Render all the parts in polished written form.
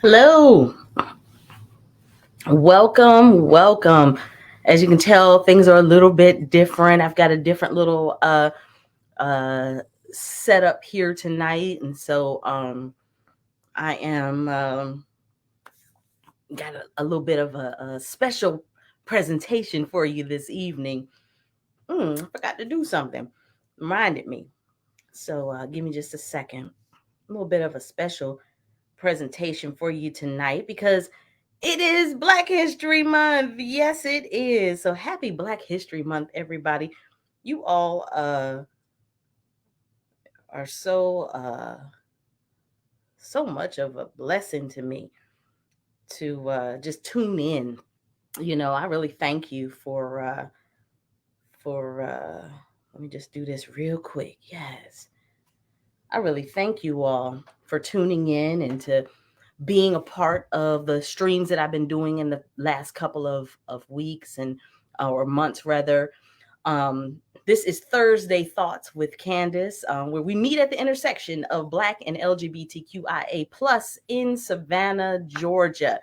Hello, welcome. As you can tell, things are a little bit different. I've got a different little uh setup here tonight, and so I am got a little bit of a special presentation for you this evening. I forgot to do something. Reminded me. So give me just a second. A little bit of a special presentation for you tonight because it is Black History Month. Yes, it is. So happy Black History Month, everybody. You all are so much of a blessing to me to just tune in. I really thank you for let me just do this real quick. Yes. I really thank you all for tuning in and to being a part of the streams that I've been doing in the last couple of weeks and or months rather. This is Thursday Thoughts with Candace, where we meet at the intersection of Black and LGBTQIA plus in Savannah, Georgia.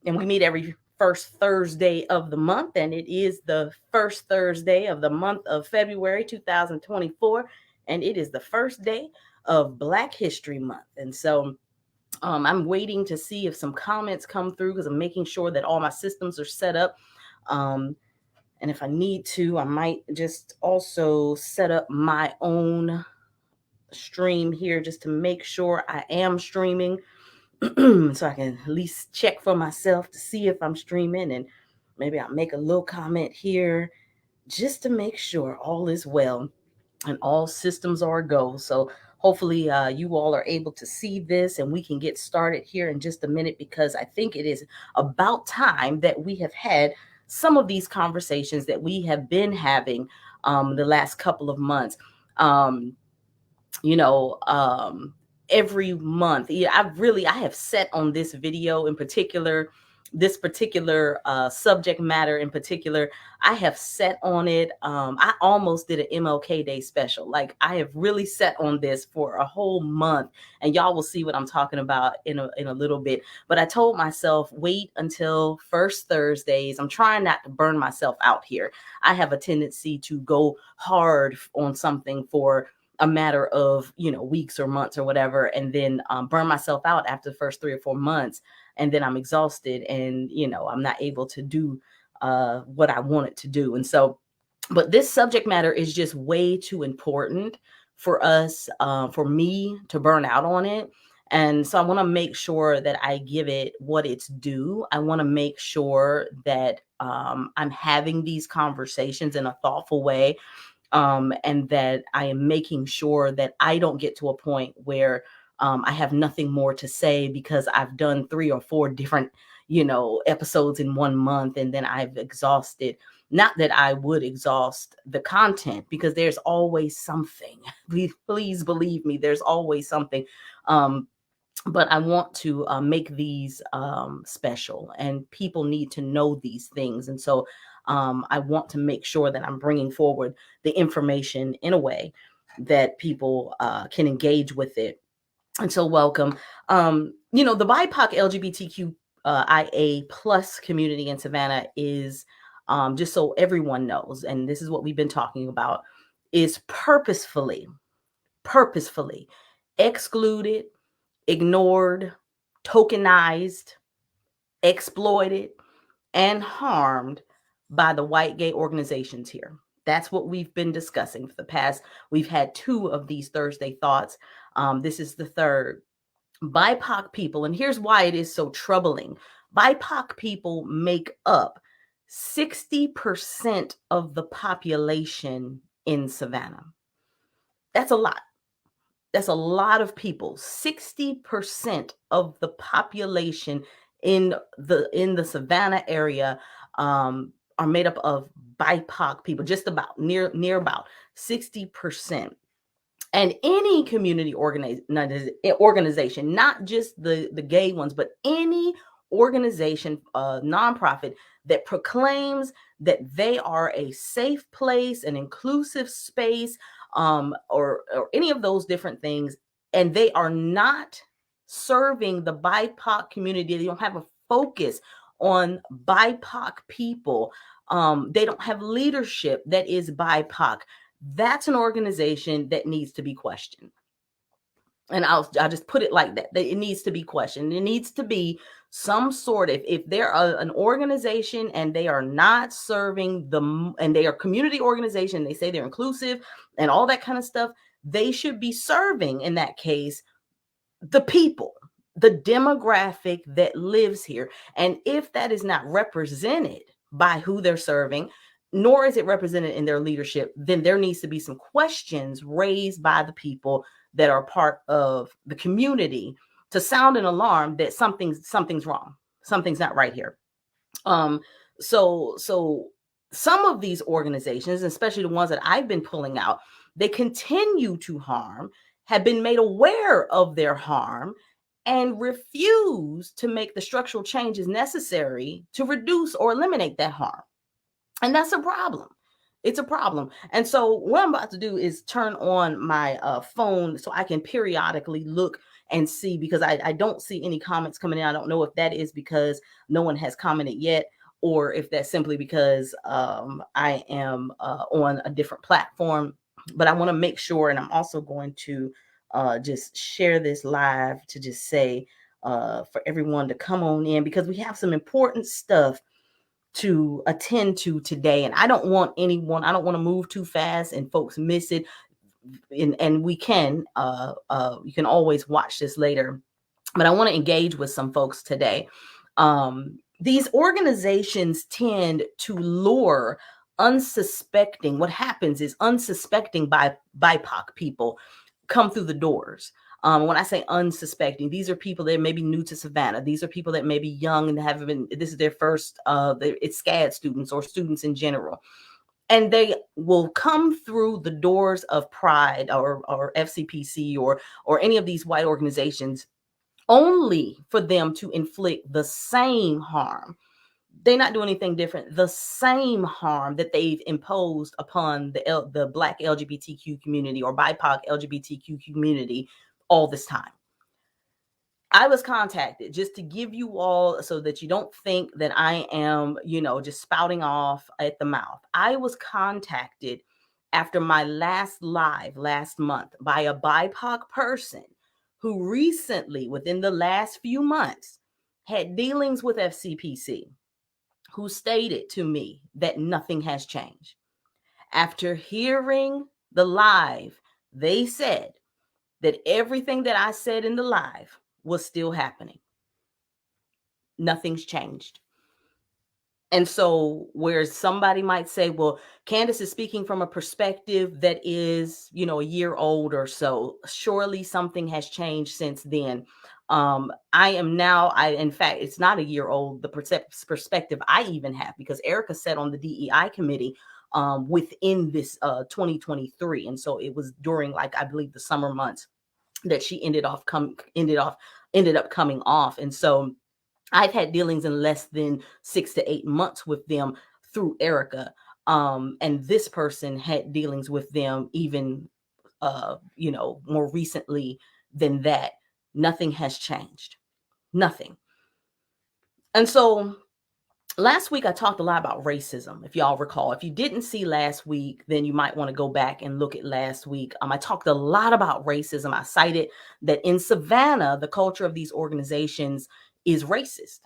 And we meet every first Thursday of the month, and it is the first Thursday of the month of February 2024, and it is the first day of Black History Month. And so I'm waiting to see if some comments come through because I'm making sure that all my systems are set up. Um, and if I need to, I might just also set up my own stream here just to make sure I am streaming so I can at least check for myself to see if I'm streaming. And maybe I'll make a little comment here just to make sure all is well and all systems are a go. So hopefully you all are able to see this and we can get started here in just a minute because I think it is about time that we have had some of these conversations that we have been having the last couple of months. Um, you know, every month. Yeah, I have set on this video in particular, this particular subject matter in particular. I have set on it. I almost did an MLK Day special. Like I have really set on this for a whole month, and y'all will see what I'm talking about in a little bit. But I told myself wait until first Thursdays. I'm trying not to burn myself out here. I have a tendency to go hard on something for a matter of weeks or months or whatever, and then burn myself out after the first 3 or 4 months, and then I'm exhausted, and I'm not able to do what I wanted to do. And so, but this subject matter is just way too important for us, for me to burn out on it. And so I want to make sure that I give it what it's due. I want to make sure that I'm having these conversations in a thoughtful way, and that I am making sure that I don't get to a point where I have nothing more to say because I've done 3 or 4 different, episodes in 1 month, and then I've exhausted. Not that I would exhaust the content because there's always something. Please believe me, there's always something. Um, but I want to make these special, and people need to know these things. And so I want to make sure that I'm bringing forward the information in a way that people can engage with it. And so, welcome. The BIPOC LGBTQIA plus community in Savannah is, just so everyone knows, and this is what we've been talking about, is purposefully excluded, ignored, tokenized, exploited, and harmed by the white gay organizations here. That's what we've been discussing for the past. We've had 2 of these Thursday thoughts. This is the third. BIPOC people, and here's why it is so troubling. BIPOC people make up 60% of the population in Savannah. That's a lot. That's a lot of people. 60% of the population in the Savannah area are made up of BIPOC people, just about near about 60%. And any community organization, not just the gay ones, but any organization, nonprofit that proclaims that they are a safe place, an inclusive space, or any of those different things, and they are not serving the BIPOC community. They don't have a focus on BIPOC people. They don't have leadership that is BIPOC. That's an organization that needs to be questioned. And I'll just put it like that. It needs to be questioned. It needs to be some sort of, if they're an organization and they are not serving and they are community organization, they say they're inclusive and all that kind of stuff, they should be serving, in that case, the people, the demographic that lives here. And if that is not represented by who they're serving, nor is it represented in their leadership, then there needs to be some questions raised by the people that are part of the community to sound an alarm that something's wrong. Something's not right here. So some of these organizations, especially the ones that I've been pulling out, they continue to harm, have been made aware of their harm, and refuse to make the structural changes necessary to reduce or eliminate that harm. And that's a problem. It's a problem. And so what I'm about to do is turn on my phone so I can periodically look and see, because I don't see any comments coming in. I don't know if that is because no one has commented yet, or if that's simply because I am on a different platform. But I want to make sure, and I'm also going to just share this live to just say for everyone to come on in, because we have some important stuff to attend to today. And I don't want to move too fast and folks miss it. And we can, you can always watch this later, but I want to engage with some folks today. These organizations tend to lure unsuspecting. What happens is unsuspecting BIPOC people come through the doors. When I say unsuspecting, these are people that may be new to Savannah. These are people that may be young and haven't been, this is their first, it's SCAD students or students in general. And they will come through the doors of Pride or FCPC or any of these white organizations only for them to inflict the same harm. They're not doing anything different. The same harm that they've imposed upon the Black LGBTQ community or BIPOC LGBTQ community all this time. I was contacted, just to give you all, so that you don't think that I am, just spouting off at the mouth. I was contacted after my last live last month by a BIPOC person who recently, within the last few months, had dealings with FCPC, who stated to me that nothing has changed. After hearing the live, they said that everything that I said in the live was still happening. Nothing's changed. And so where somebody might say, well, Candace is speaking from a perspective that is, a year old or so, surely something has changed since then. In fact, it's not a year old, the perspective I even have, because Erica sat on the DEI committee within this 2023. And so it was during, I believe, the summer months that she ended up coming off. And so I've had dealings in less than 6 to 8 months with them through Erica. And this person had dealings with them even, more recently than that. Nothing has changed. Nothing. And so last week, I talked a lot about racism, if y'all recall. If you didn't see last week, then you might want to go back and look at last week. I talked a lot about racism. I cited that in Savannah, the culture of these organizations is racist.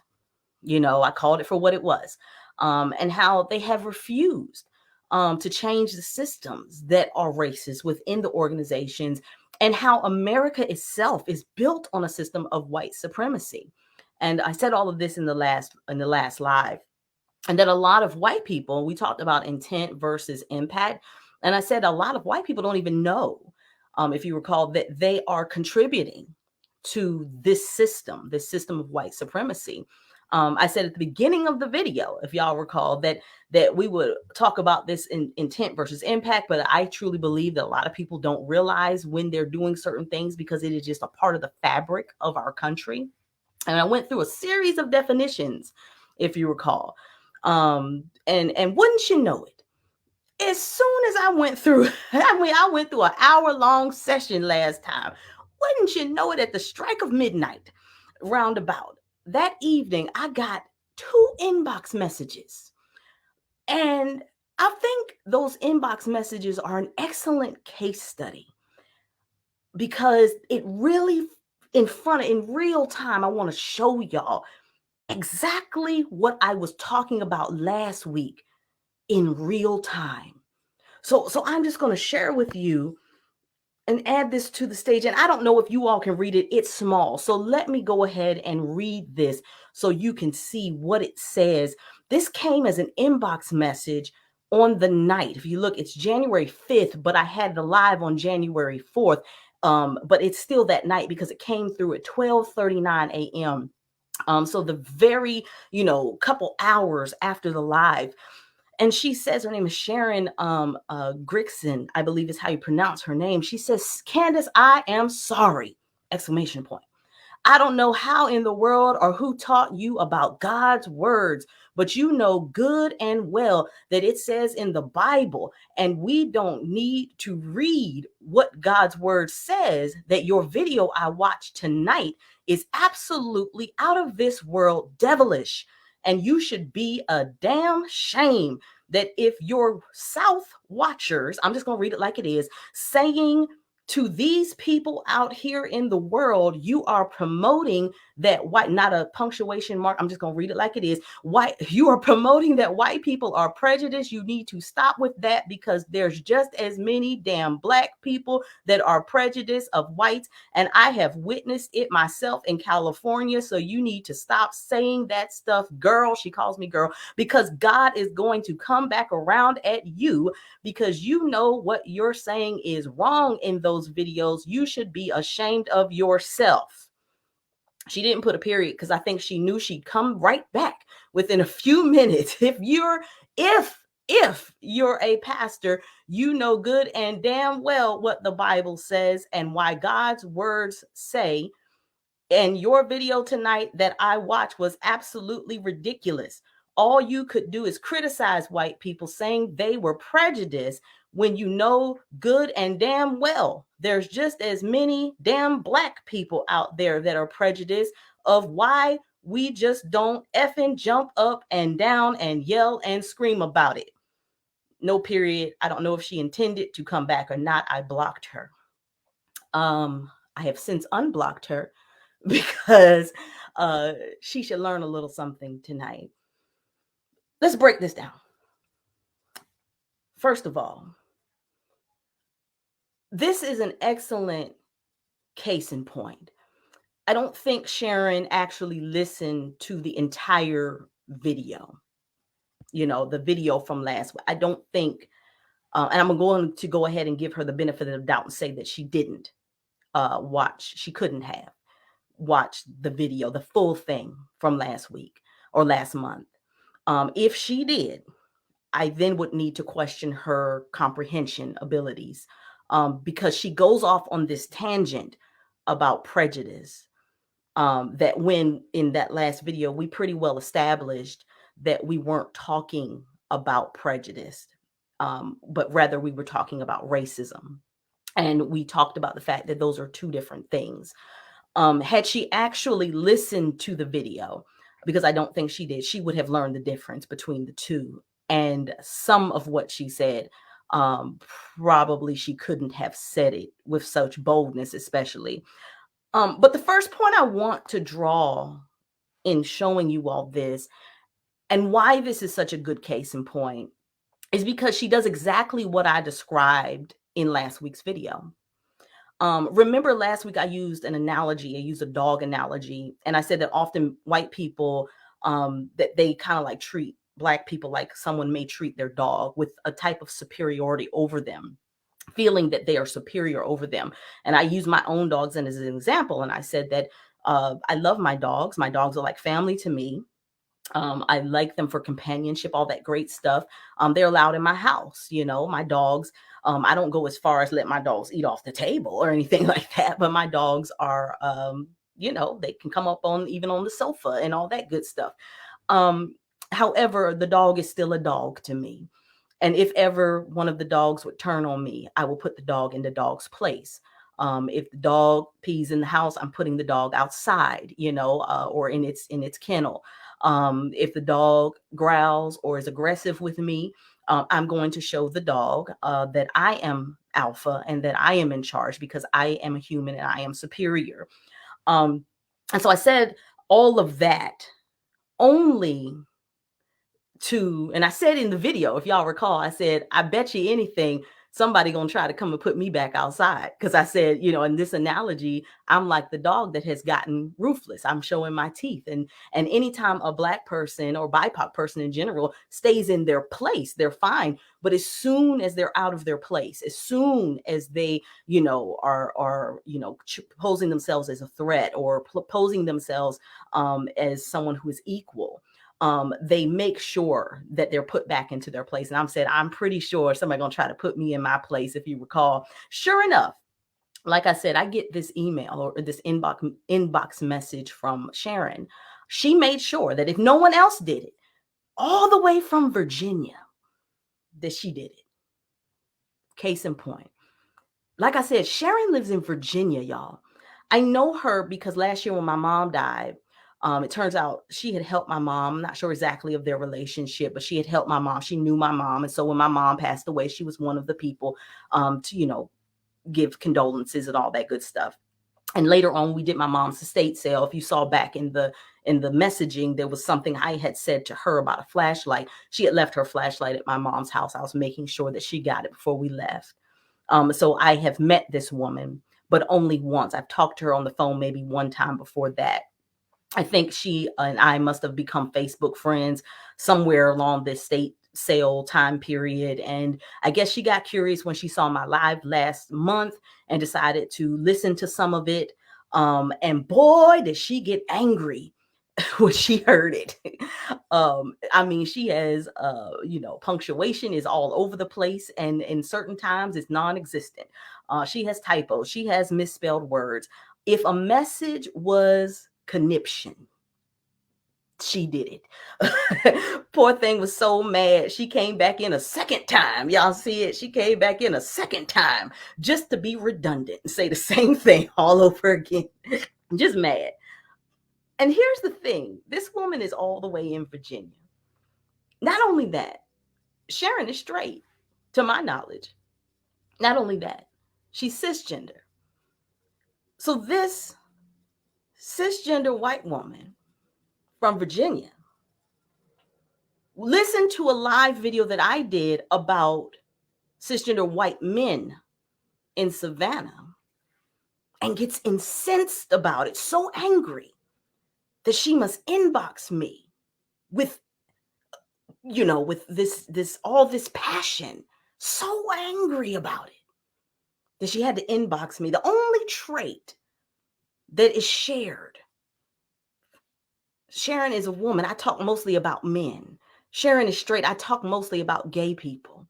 I called it for what it was, and how they have refused to change the systems that are racist within the organizations, and how America itself is built on a system of white supremacy. And I said all of this in the last live, and that a lot of white people, we talked about intent versus impact, and I said a lot of white people don't even know, if you recall, that they are contributing to this system of white supremacy. I said at the beginning of the video, if y'all recall, that we would talk about this in intent versus impact, but I truly believe that a lot of people don't realize when they're doing certain things, because it is just a part of the fabric of our country. And I went through a series of definitions, if you recall. And wouldn't you know it, as soon as I went through, I went through an hour-long session last time Wouldn't you know it, at the strike of midnight, roundabout, that evening, I got 2 inbox messages. And I think those inbox messages are an excellent case study because it really, in real time, I want to show y'all exactly what I was talking about last week in real time. So I'm just going to share with you and add this to the stage. And I don't know if you all can read it. It's small. So let me go ahead and read this so you can see what it says. This came as an inbox message on the night. If you look, it's January 5th, but I had the live on January 4th. But it's still that night because it came through at 12:39 a.m. So the very, couple hours after the live. And she says, her name is Sharon Grixon, I believe is how you pronounce her name. She says, Candace, I am sorry! Exclamation point. I don't know how in the world or who taught you about God's words, but you know good and well that it says in the Bible, and we don't need to read what God's word says, that your video I watched tonight is absolutely out of this world devilish. And you should be a damn shame that if your South watchers, I'm just going to read it like it is, saying to these people out here in the world, you are promoting that white, not a punctuation mark, I'm just going to read it like it is, white, you are promoting that white people are prejudiced. You need to stop with that because there's just as many damn black people that are prejudiced of whites. And I have witnessed it myself in California. So you need to stop saying that stuff, girl. She calls me girl, because God is going to come back around at you because you know what you're saying is wrong in those videos. You should be ashamed of yourself. She didn't put a period because I think she knew she'd come right back within a few minutes. If you're a pastor, you know good and damn well what the Bible says and why God's words say. And your video tonight that I watched was absolutely ridiculous. All you could do is criticize white people, saying they were prejudiced, when you know good and damn well there's just as many damn black people out there that are prejudiced of why we just don't effing jump up and down and yell and scream about it. No period. I don't know if she intended to come back or not. I blocked her. I have since unblocked her because she should learn a little something tonight. Let's break this down. First of all, this is an excellent case in point. I don't think Sharon actually listened to the entire video, the video from last week. I don't think, and I'm going to go ahead and give her the benefit of the doubt and say that she didn't watch. She couldn't have watched the video, the full thing from last week or last month. If she did, I then would need to question her comprehension abilities, because she goes off on this tangent about prejudice, that when in that last video, we pretty well established that we weren't talking about prejudice, but rather we were talking about racism. And we talked about the fact that those are two different things. Had she actually listened to the video, because I don't think she did, she would have learned the difference between the two. And some of what she said, probably she couldn't have said it with such boldness, especially. But the first point I want to draw in showing you all this and why this is such a good case in point is because she does exactly what I described in last week's video. Remember last week I used an analogy. I used a dog analogy, and I said that often white people, that they kind of like treat black people like someone may treat their dog, with a type of superiority over them, feeling that they are superior over them. And I used my own dogs as an example, and I said that I love my dogs. My dogs are like family to me. I like them for companionship, all that great stuff. They're allowed in my house. My dogs, I don't go as far as let my dogs eat off the table or anything like that, but my dogs are, they can come up even on the sofa and all that good stuff. However, the dog is still a dog to me. And if ever one of the dogs would turn on me, I will put the dog in the dog's place. If the dog pees in the house, I'm putting the dog outside, or in its kennel. If the dog growls or is aggressive with me, I'm going to show the dog that I am alpha and that I am in charge because I am a human and I am superior. And so I said all of that only and I said in the video, if y'all recall, I said, I bet you anything, somebody gonna try to come and put me back outside. Because I said, in this analogy, I'm like the dog that has gotten ruthless. I'm showing my teeth. And anytime a Black person or BIPOC person in general stays in their place, they're fine. But as soon as they're out of their place, as soon as they, are posing themselves as a threat or posing themselves as someone who is equal, they make sure that they're put back into their place. And I'm pretty sure somebody gonna try to put me in my place, if you recall. Sure enough, like I said, I get this email or this inbox message from Sharon. She made sure that if no one else did it, all the way from Virginia, that she did it. Case in point. Like I said, Sharon lives in Virginia, y'all. I know her because last year when my mom died, it turns out she had helped my mom. I'm not sure exactly of their relationship, but she had helped my mom. She knew my mom. And so when my mom passed away, she was one of the people to, give condolences and all that good stuff. And later on, we did my mom's estate sale. If you saw back in the messaging, there was something I had said to her about a flashlight. She had left her flashlight at my mom's house. I was making sure that she got it before we left. So I have met this woman, but only once. I've talked to her on the phone maybe one time before that. I think she and I must have become Facebook friends somewhere along this estate sale time period. And I guess she got curious when she saw my live last month and decided to listen to some of it. And boy, did she get angry when she heard it. She has, punctuation is all over the place. And in certain times it's non-existent. She has typos. She has misspelled words. If a message was conniption, she did it. Poor thing was so mad. She came back in a second time. Y'all see it? She came back in a second time just to be redundant and say the same thing all over again. Just mad. And here's the thing. This woman is all the way in Virginia. Not only that, Sharon is straight, to my knowledge. Not only that, she's cisgender. So this cisgender white woman from Virginia listened to a live video that I did about cisgender white men in Savannah and gets incensed about it, so angry that she must inbox me with this all this passion, so angry about it that she had to inbox me. The only trait that is shared. Sharon is a woman. I talk mostly about men. Sharon is straight. I talk mostly about gay people.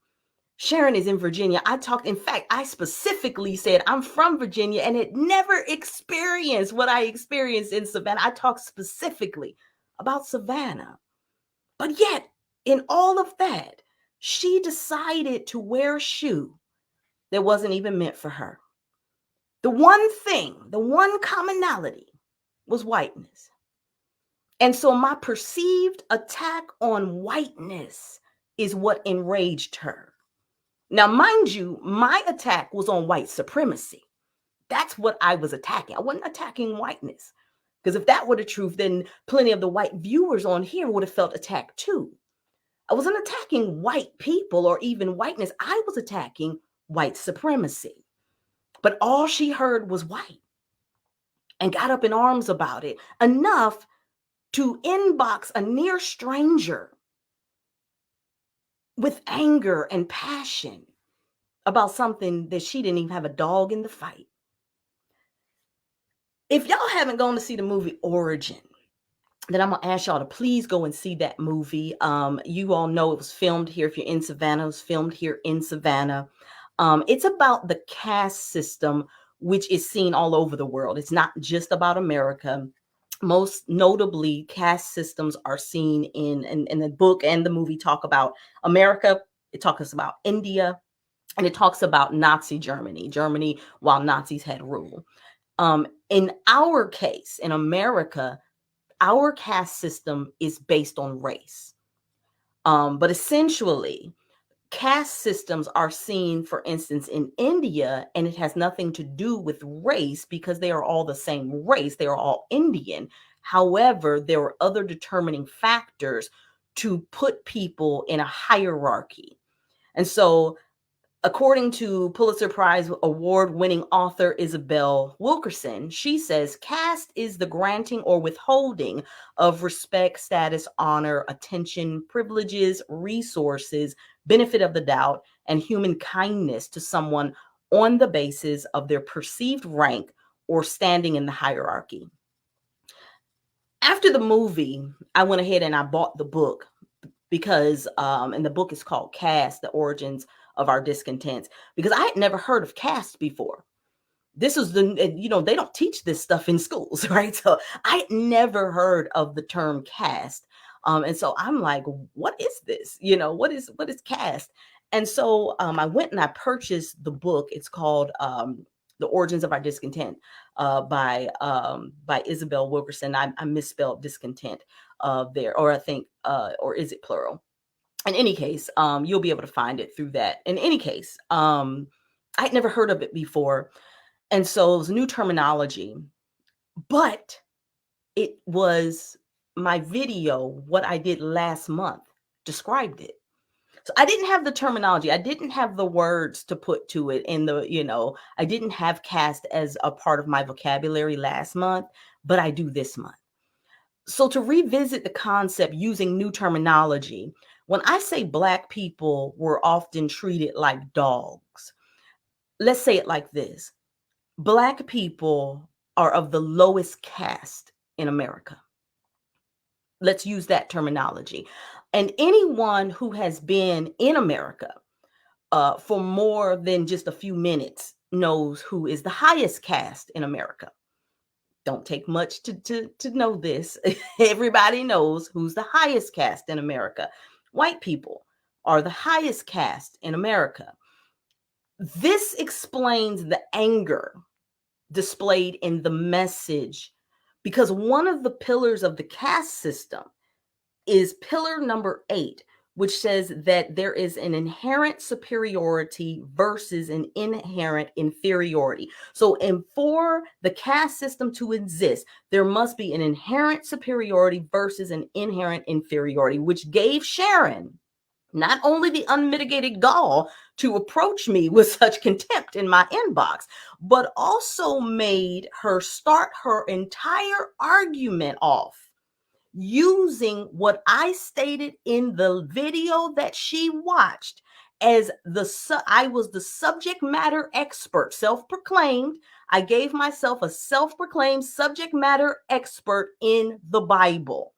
Sharon is in Virginia. I specifically said I'm from Virginia and had never experienced what I experienced in Savannah. I talked specifically about Savannah. But yet, in all of that, she decided to wear a shoe that wasn't even meant for her. The one commonality was whiteness. And so my perceived attack on whiteness is what enraged her. Now, mind you, my attack was on white supremacy. That's what I was attacking. I wasn't attacking whiteness. Because if that were the truth, then plenty of the white viewers on here would have felt attacked too. I wasn't attacking white people or even whiteness. I was attacking white supremacy. But all she heard was white and got up in arms about it enough to inbox a near stranger with anger and passion about something that she didn't even have a dog in the fight. If y'all haven't gone to see the movie Origin, then I'm going to ask y'all to please go and see that movie. You all know it was filmed here. If you're in Savannah, it was filmed here in Savannah. It's about the caste system, which is seen all over the world. It's not just about America. Most notably, caste systems are seen in the book and the movie talk about America. It talks about India. and it talks about Nazi Germany while Nazis had rule. In our case, in America, our caste system is based on race. But essentially, caste systems are seen, for instance, in India, and it has nothing to do with race because they are all the same race. They are all Indian. However, there are other determining factors to put people in a hierarchy. And so, according to Pulitzer Prize award-winning author Isabel Wilkerson, she says caste is the granting or withholding of respect, status, honor, attention, privileges, resources, benefit of the doubt, and human kindness to someone on the basis of their perceived rank or standing in the hierarchy. After the movie, I went ahead and I bought the book because and the book is called Caste: The Origins of Our Discontents, because I had never heard of caste before. This was they don't teach this stuff in schools, right? So I had never heard of the term caste. And so I'm like, what is this? What is caste? And so I went and I purchased the book. It's called The Origins of Our Discontent by Isabel Wilkerson. I misspelled discontent there, or I think, or is it plural? In any case, you'll be able to find it through that. In any case, I'd never heard of it before. And so it was new terminology, but it was my video, what I did last month, described it. So I didn't have the terminology. I didn't have the words to put to it I didn't have caste as a part of my vocabulary last month, but I do this month. So to revisit the concept using new terminology, when I say Black people were often treated like dogs, let's say it like this. Black people are of the lowest caste in America. Let's use that terminology. And anyone who has been in America for more than just a few minutes knows who is the highest caste in America. Don't take much to know this. Everybody knows who's the highest caste in America. White people are the highest caste in America. This explains the anger displayed in the message, because one of the pillars of the caste system is pillar number 8, which says that there is an inherent superiority versus an inherent inferiority. So, for the caste system to exist, there must be an inherent superiority versus an inherent inferiority, which gave Sharon not only the unmitigated gall to approach me with such contempt in my inbox, but also made her start her entire argument off using what I stated in the video that she watched as I was the subject matter expert, self-proclaimed. I gave myself a self-proclaimed subject matter expert in the Bible.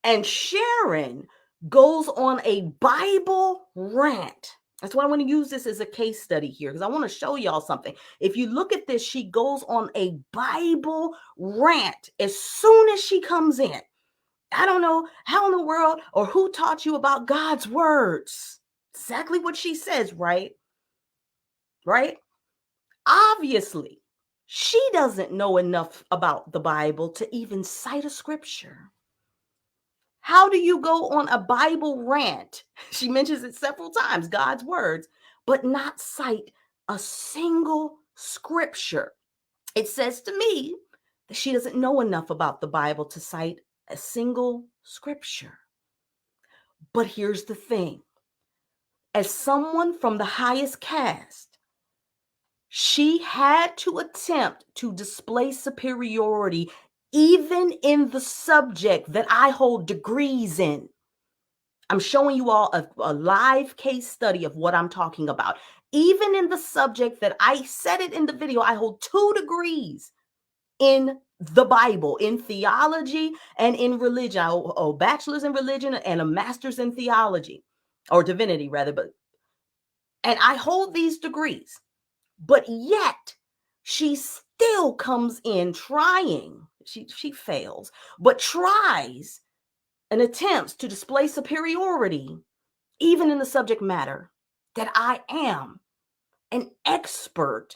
And Sharon goes on a Bible rant. That's why I want to use this as a case study here, because I want to show y'all something. If you look at this, she goes on a Bible rant as soon as she comes in. I don't know how in the world or who taught you about God's words. Exactly what she says, right? Right? Obviously, she doesn't know enough about the Bible to even cite a scripture. How do you go on a Bible rant? She mentions it several times, God's words, but not cite a single scripture. It says to me that she doesn't know enough about the Bible to cite a single scripture. But here's the thing. As someone from the highest caste, she had to attempt to display superiority even in the subject that I hold degrees in. I'm showing you all a live case study of what I'm talking about. Even in the subject that I said it in the video, I hold 2 degrees in the Bible, in theology and in religion. I hold a bachelor's in religion and a master's in theology, or divinity rather. And I hold these degrees, but yet she still comes in trying. She fails, but tries and attempts to display superiority, even in the subject matter that I am an expert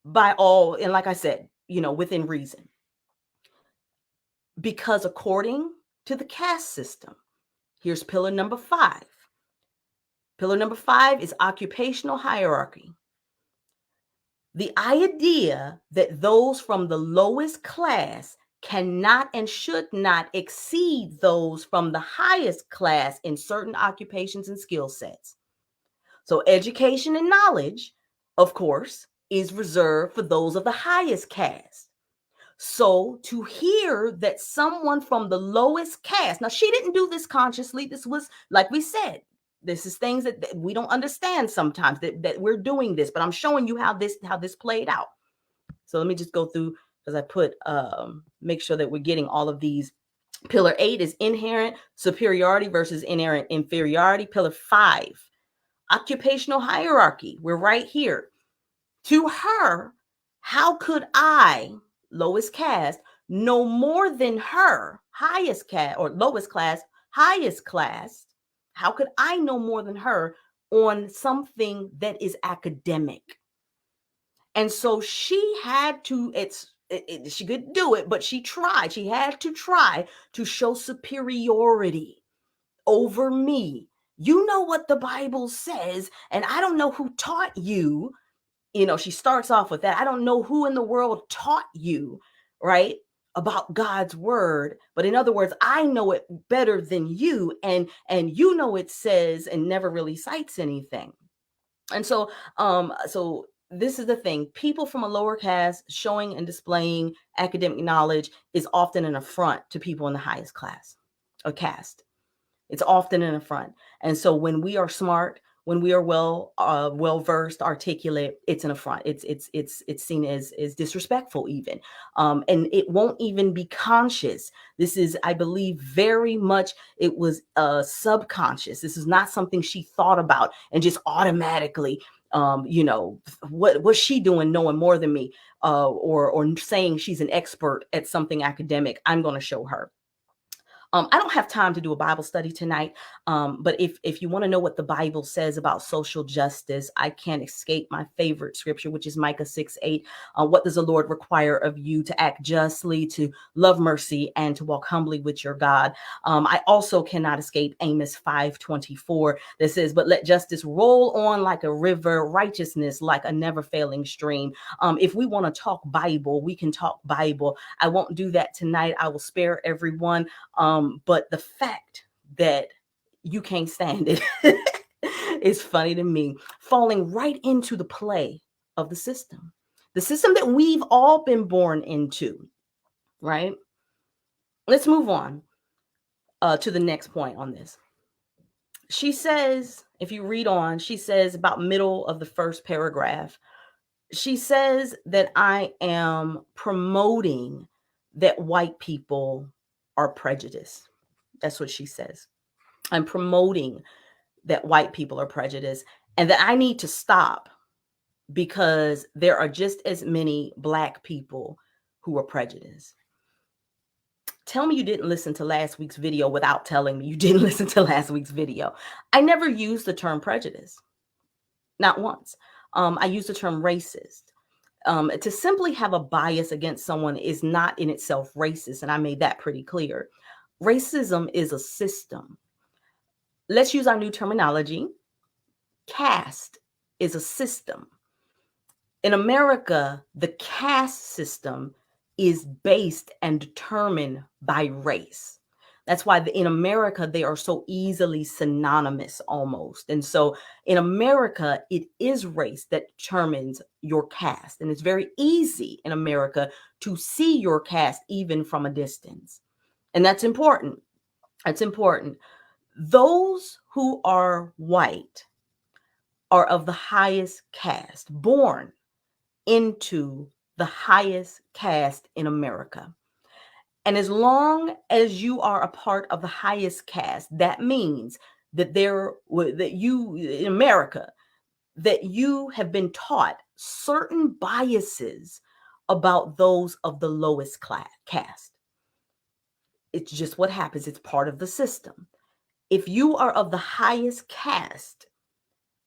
by all, and like I said, within reason. Because according to the caste system, here's pillar number 5. Pillar number 5 is occupational hierarchy. The idea that those from the lowest class cannot and should not exceed those from the highest class in certain occupations and skill sets. So education and knowledge, of course, is reserved for those of the highest caste. So to hear that someone from the lowest caste, now she didn't do this consciously. This was, like we said, this is things that we don't understand sometimes that we're doing this, but I'm showing you how this played out. So let me just go through, because I put, make sure that we're getting all of these. Pillar 8 is inherent superiority versus inherent inferiority. Pillar 5, occupational hierarchy. We're right here. To her, how could I, lowest caste, know more than her, highest caste, or lowest class, highest class? How could I know more than her on something that is academic? And so she had to, she could do it, but she tried. She had to try to show superiority over me. You know what the Bible says, and I don't know who taught you. She starts off with that. I don't know who in the world taught you, right, about God's word. But in other words, I know it better than you. And it says, and never really cites anything. And so, this is the thing. People from a lower caste showing and displaying academic knowledge is often an affront to people in the highest class or caste. It's often an affront. And so when we are smart, when we are well versed, articulate, it's an affront. It's seen as disrespectful even, and it won't even be conscious. This is, I believe, very much it was subconscious. This is not something she thought about and just automatically. What's she doing, knowing more than me, or saying she's an expert at something academic? I'm going to show her. I don't have time to do a Bible study tonight, but if you want to know what the Bible says about social justice, I can't escape my favorite scripture, which is Micah 6:8. What does the Lord require of you? To act justly, to love mercy, and to walk humbly with your God. I also cannot escape Amos 5:24 that says, but let justice roll on like a river, righteousness like a never failing stream. If we want to talk Bible, we can talk Bible. I won't do that tonight. I will spare everyone. But the fact that you can't stand it is funny to me, falling right into the play of the system that we've all been born into, right? Let's move on to the next point on this. She says, if you read on, she says about middle of the first paragraph, she says that I am promoting that white people are prejudiced. That's what she says. I'm promoting that white people are prejudiced and that I need to stop because there are just as many Black people who are prejudiced. Tell me you didn't listen to last week's video without telling me you didn't listen to last week's video. I never used the term prejudice. Not once. I used the term racist. To simply have a bias against someone is not in itself racist, and I made that pretty clear. Racism is a system. Let's use our new terminology. Caste is a system. In America, the caste system is based and determined by race. That's why in America, they are so easily synonymous almost. And so in America, it is race that determines your caste. And it's very easy in America to see your caste even from a distance. And that's important. That's important. Those who are white are of the highest caste, born into the highest caste in America. And as long as you are a part of the highest caste, that means that you in America, that you have been taught certain biases about those of the lowest caste. It's just what happens. It's part of the system. If you are of the highest caste,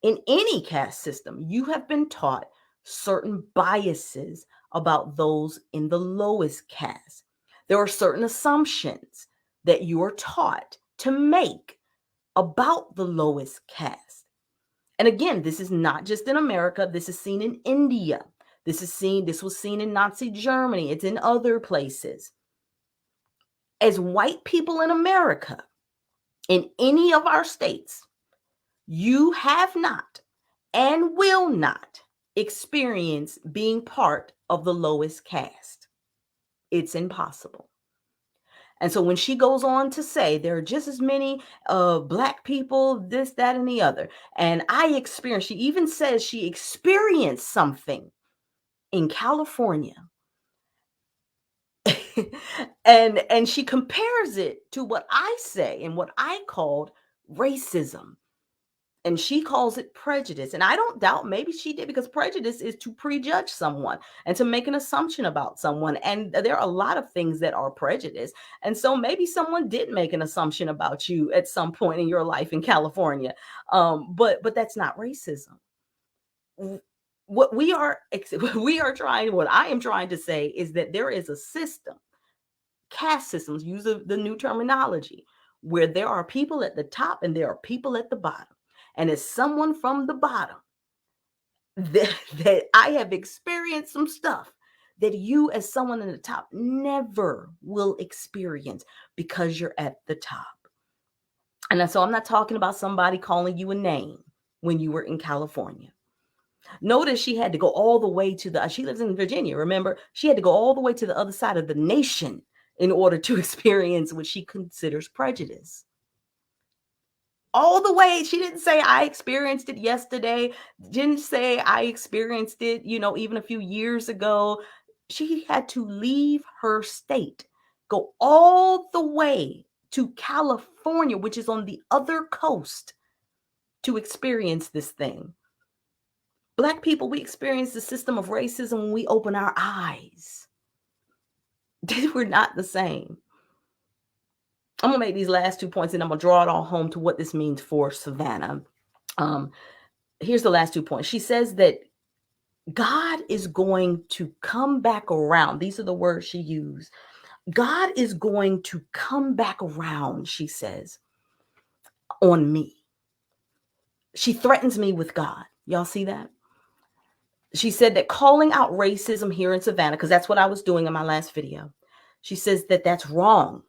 In any caste system, you have been taught certain biases about those in the lowest caste. There are certain assumptions that you are taught to make about the lowest caste. And again, this is not just in America. This is seen in India. This was seen in Nazi Germany. It's in other places. As white people in America, in any of our states, you have not and will not experience being part of the lowest caste. It's impossible. And so when she goes on to say there are just as many Black people, this, that, and the other, and she even says she experienced something in California. and she compares it to what I say and what I called racism. And she calls it prejudice. And I don't doubt maybe she did, because prejudice is to prejudge someone and to make an assumption about someone. And there are a lot of things that are prejudice. And so maybe someone did make an assumption about you at some point in your life in California. But that's not racism. What I am trying to say is that there is a system, caste systems, use the new terminology, where there are people at the top and there are people at the bottom. And as someone from the bottom, that I have experienced some stuff that you as someone in the top never will experience because you're at the top. And so I'm not talking about somebody calling you a name when you were in California. Notice she had to go all the way she lives in Virginia, remember? She had to go all the way to the other side of the nation in order to experience what she considers prejudice. All the way. She didn't say I experienced it yesterday. Didn't say I experienced it, even a few years ago. She had to leave her state, go all the way to California, which is on the other coast, to experience this thing. Black people, we experience the system of racism when we open our eyes. We're not the same. I'm going to make these last 2 points and I'm going to draw it all home to what this means for Savannah. Here's the last 2 points. She says that God is going to come back around. These are the words she used. God is going to come back around, she says, on me. She threatens me with God. Y'all see that? She said that calling out racism here in Savannah, because that's what I was doing in my last video. She says that that's wrong.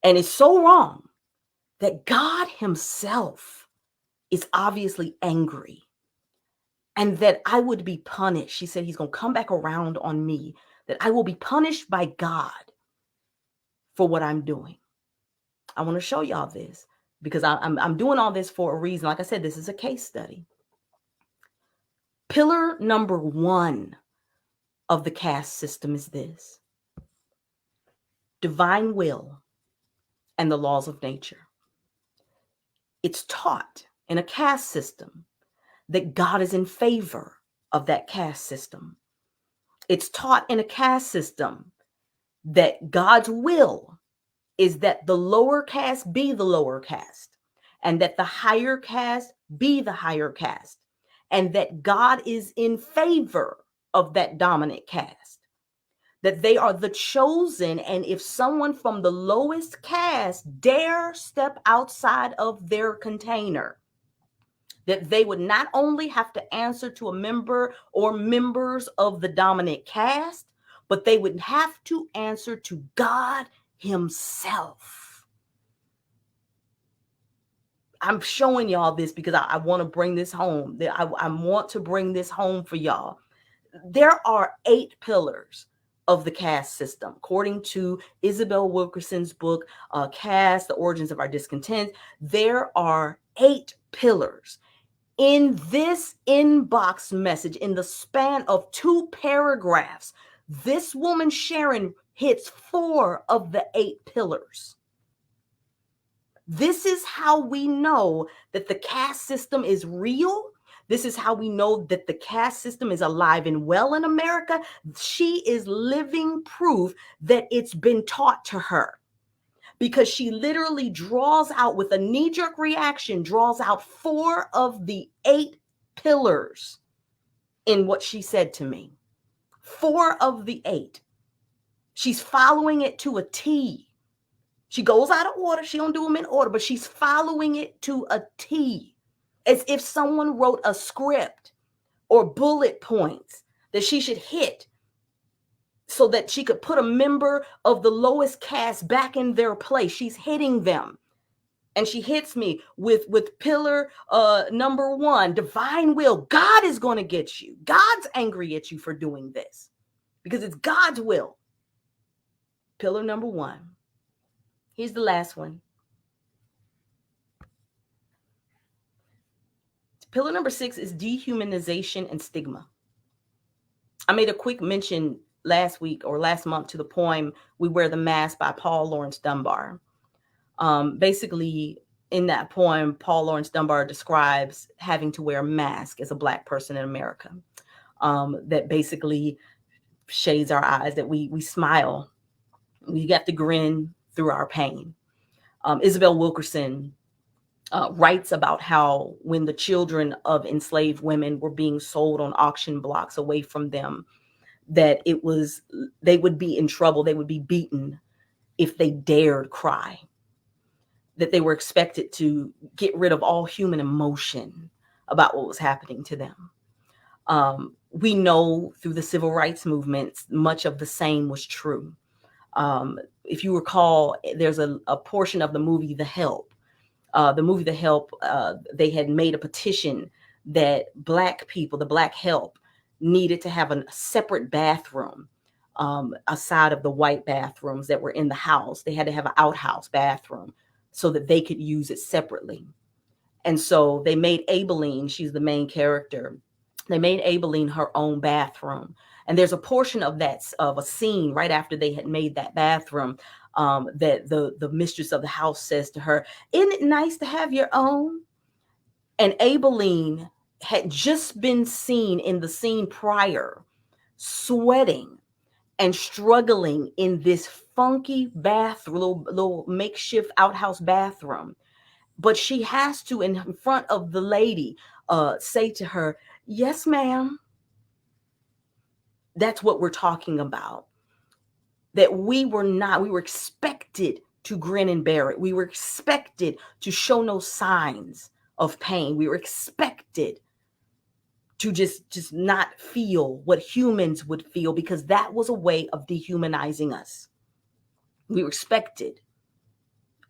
And it's so wrong that God himself is obviously angry and that I would be punished. She said he's going to come back around on me, that I will be punished by God for what I'm doing. I want to show y'all this because I'm doing all this for a reason. Like I said, this is a case study. Pillar number 1 of the caste system is this: divine will and the laws of nature. It's taught in a caste system that God is in favor of that caste system. It's taught in a caste system that God's will is that the lower caste be the lower caste, and that the higher caste be the higher caste, and that God is in favor of that dominant caste, that they are the chosen. And if someone from the lowest caste dare step outside of their container, that they would not only have to answer to a member or members of the dominant caste, but they would have to answer to God himself. I'm showing y'all this because I want to bring this home. I want to bring this home for y'all. There are 8 pillars of the caste system, according to Isabel Wilkerson's book, Caste, The Origins of Our Discontent. There are 8 pillars. In this inbox message, in the span of 2 paragraphs, this woman, Sharon, hits 4 of the 8 pillars. This is how we know that the caste system is real. This is how we know that the caste system is alive and well in America. She is living proof that it's been taught to her. because she literally draws out, with a knee-jerk reaction, draws out 4 of the 8 pillars in what she said to me. 4 of the 8. She's following it to a T. She goes out of order. She don't do them in order, but she's following it to a T, as if someone wrote a script or bullet points that she should hit so that she could put a member of the lowest caste back in their place. She's hitting them. And she hits me with pillar number 1, divine will. God is going to get you. God's angry at you for doing this because it's God's will. Pillar number 1. Here's the last one. Pillar number 6 is dehumanization and stigma. I made a quick mention last week or last month to the poem We Wear the Mask by Paul Laurence Dunbar. Basically, in that poem, Paul Laurence Dunbar describes having to wear a mask as a Black person in America. That basically shades our eyes, that we smile. We have to grin through our pain. Isabel Wilkerson writes about how when the children of enslaved women were being sold on auction blocks away from them, that they would be in trouble. They would be beaten if they dared cry. That they were expected to get rid of all human emotion about what was happening to them. We know through the civil rights movements, much of the same was true. If you recall, there's a portion of the movie The Help. They had made a petition that Black people, the Black help, needed to have a separate bathroom aside of the white bathrooms that were in the house. They had to have an outhouse bathroom so that they could use it separately. And so they made Aibileen, she's the main character, they made Aibileen her own bathroom. And there's a portion of a scene right after they had made that bathroom that the mistress of the house says to her, "Isn't it nice to have your own?" And Aibileen had just been seen in the scene prior, sweating and struggling in this funky bathroom, little makeshift outhouse bathroom. But she has to, in front of the lady, say to her, "Yes, ma'am." That's what we're talking about. That we were expected to grin and bear it. We were expected to show no signs of pain. We were expected to just not feel what humans would feel, because that was a way of dehumanizing us. We were expected.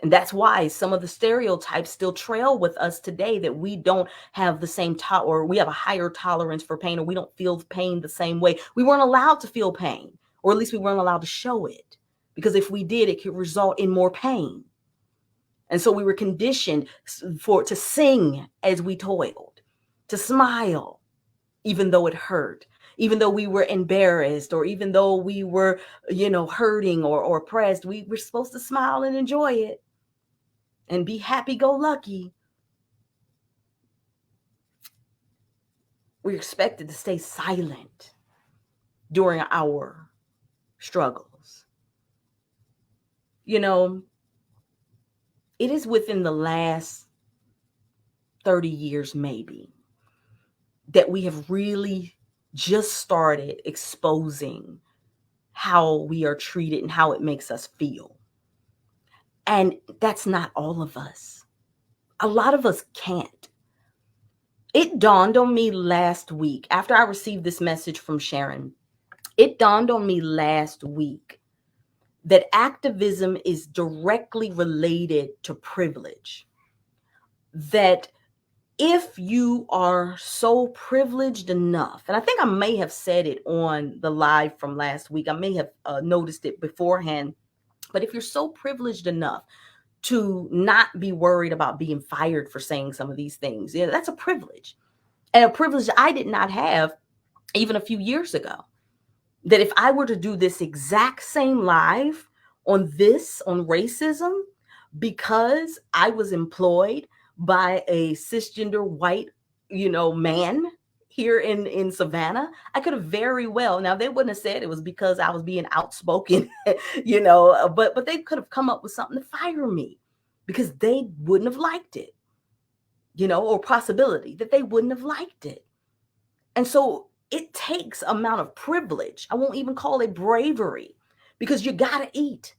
And that's why some of the stereotypes still trail with us today, that we don't have the same or we have a higher tolerance for pain, or we don't feel pain the same way. We weren't allowed to feel pain, or at least we weren't allowed to show it, because if we did, it could result in more pain. And so we were conditioned to sing as we toiled, to smile, even though it hurt, even though we were embarrassed, or even though we were, hurting or oppressed. We were supposed to smile and enjoy it and be happy-go-lucky. We're expected to stay silent during our struggles. It is within the last 30 years, maybe, that we have really just started exposing how we are treated and how it makes us feel. And that's not all of us. A lot of us can't. It dawned on me last week, after I received this message from Sharon, it dawned on me last week that activism is directly related to privilege. That if you are so privileged enough, and I think I may have said it on the live from last week, I may have noticed it beforehand, but if you're so privileged enough to not be worried about being fired for saying some of these things, that's a privilege. And a privilege I did not have even a few years ago. That if I were to do this exact same live on racism, because I was employed by a cisgender white, man, here in Savannah, I could have very well, now they wouldn't have said it was because I was being outspoken, but they could have come up with something to fire me because they wouldn't have liked it, or possibility that they wouldn't have liked it. And so it takes amount of privilege. I won't even call it bravery, because you got to eat.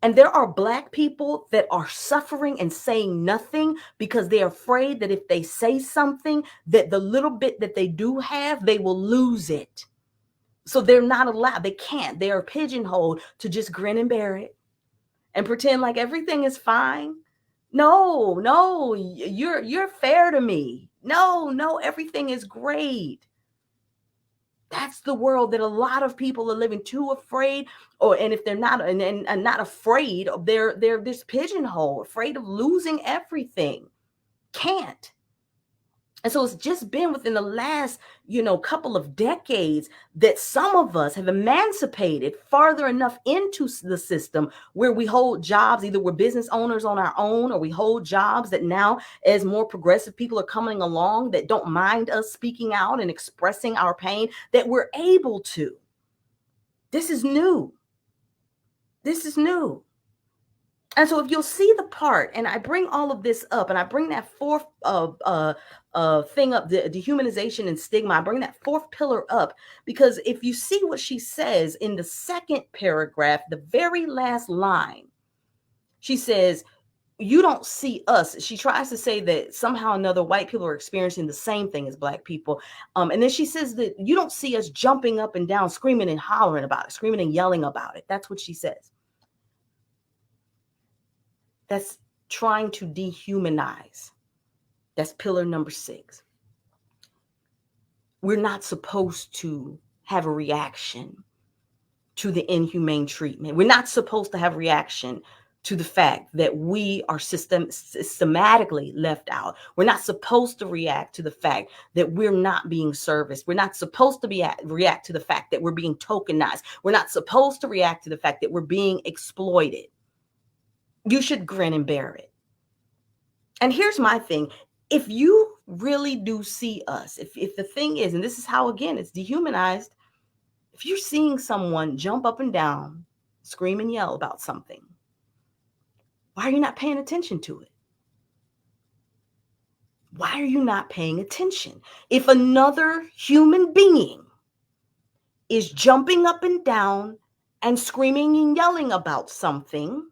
And there are Black people that are suffering and saying nothing because they're afraid that if they say something, that the little bit that they do have, they will lose it. So they're not allowed. They can't. They are pigeonholed to just grin and bear it and pretend like everything is fine. No, you're fair to me. No, everything is great. That's the world that a lot of people are living, too afraid, and if they're not, and not afraid, they're this pigeonhole, afraid of losing everything. Can't. And so it's just been within the last, couple of decades that some of us have emancipated farther enough into the system where we hold jobs. Either we're business owners on our own, or we hold jobs that now, as more progressive people are coming along that don't mind us speaking out and expressing our pain, that we're able to. This is new. This is new. And so if you'll see the part, and I bring all of this up, and I bring that fourth thing up, the dehumanization and stigma, I bring that fourth pillar up, because if you see what she says in the second paragraph, the very last line, she says, you don't see us. She tries to say that somehow or another white people are experiencing the same thing as Black people. And then she says that you don't see us jumping up and down, screaming and hollering about it, screaming and yelling about it. That's what she says. That's trying to dehumanize. That's pillar number 6. We're not supposed to have a reaction to the inhumane treatment. We're not supposed to have a reaction to the fact that we are systematically left out. We're not supposed to react to the fact that we're not being serviced. We're not supposed to react to the fact that we're being tokenized. We're not supposed to react to the fact that we're being exploited. You should grin and bear it. And here's my thing. If you really do see us, if the thing is, and this is how, again, it's dehumanized, if you're seeing someone jump up and down, scream and yell about something, why are you not paying attention to it? Why are you not paying attention? If another human being is jumping up and down and screaming and yelling about something,